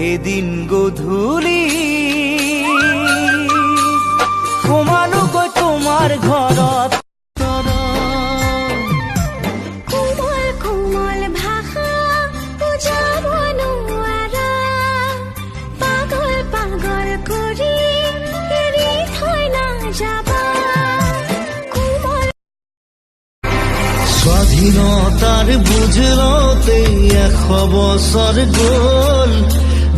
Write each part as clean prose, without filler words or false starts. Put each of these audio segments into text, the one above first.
এদিন গধূলি সোমালোগৈ তোমাৰ ঘৰত কোমল কোমল ভাষা বুজাব নোৱাৰা পাগল পাগল কৰি এৰি থৈ নাযাবা স্বাধীনতাৰ বুজলতে 100 বছৰ গ'ল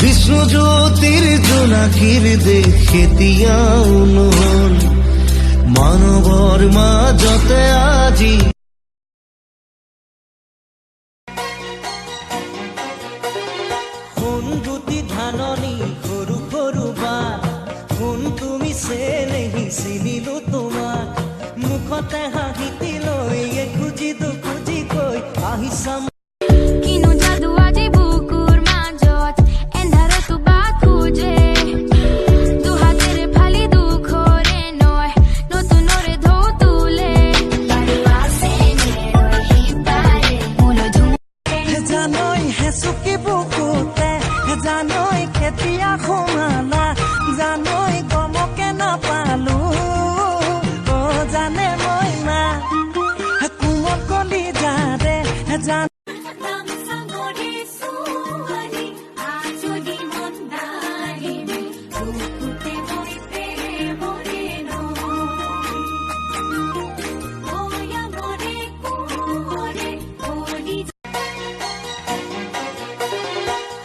বিশ্বজ্যোতিৰ জোনাকীৰ দেশ এতিয়াও নহ'ল মানৱৰ মাজতে আজি সোণ দুটি ধাননি সৰু সৰু বাট সোণ তুমি চেনেহি চিনিলো তোমাক মুখতে হাঁহিতি লৈ খুজি দুখুজি কৈ আহিছাম কিনো যাদু আজি বুকুৰ মাজত এন্ধাৰতো বাট খোজে দুহাতেৰে ফালি দুখৰে নয় নতুনৰে ঢৌ তোলে জানৈ হেঁচুকি বুকুতে জানৈ কেতিয়া সোমালা জানৈ গমকে নাপালো জানে মই মা কোমল কলি যাৰে জান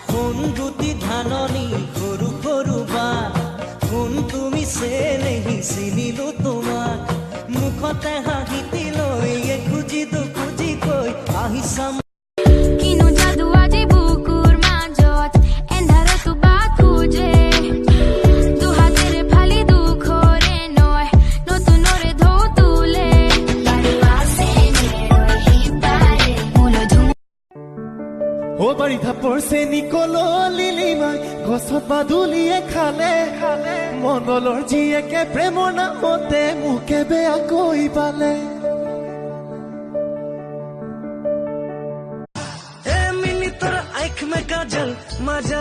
সোণ দুটি ধাননি সৰু সৰু বাট সোণ তুমি চেনেহি চিনিলো তোমাক মুখতে হাঁহিতি লৈ খুজি দুখুজি কৈ আহিছাম কিনো যাদু আজি বুকুৰ মাজত এন্ধাৰতো বাট খোজে দুহাতেৰে ফালি দুখৰে নয় নতুনৰে ঢৌ তোলে ও বাৰিষা পৰছে নিকললি লিমাই গছত বাদুলিয়ে খালে মংগলৰ জীয়েকে প্ৰেমৰ নামতে মোকে বেয়াকৈ পালে মিনিটৰ আইখ মে কাজল মজা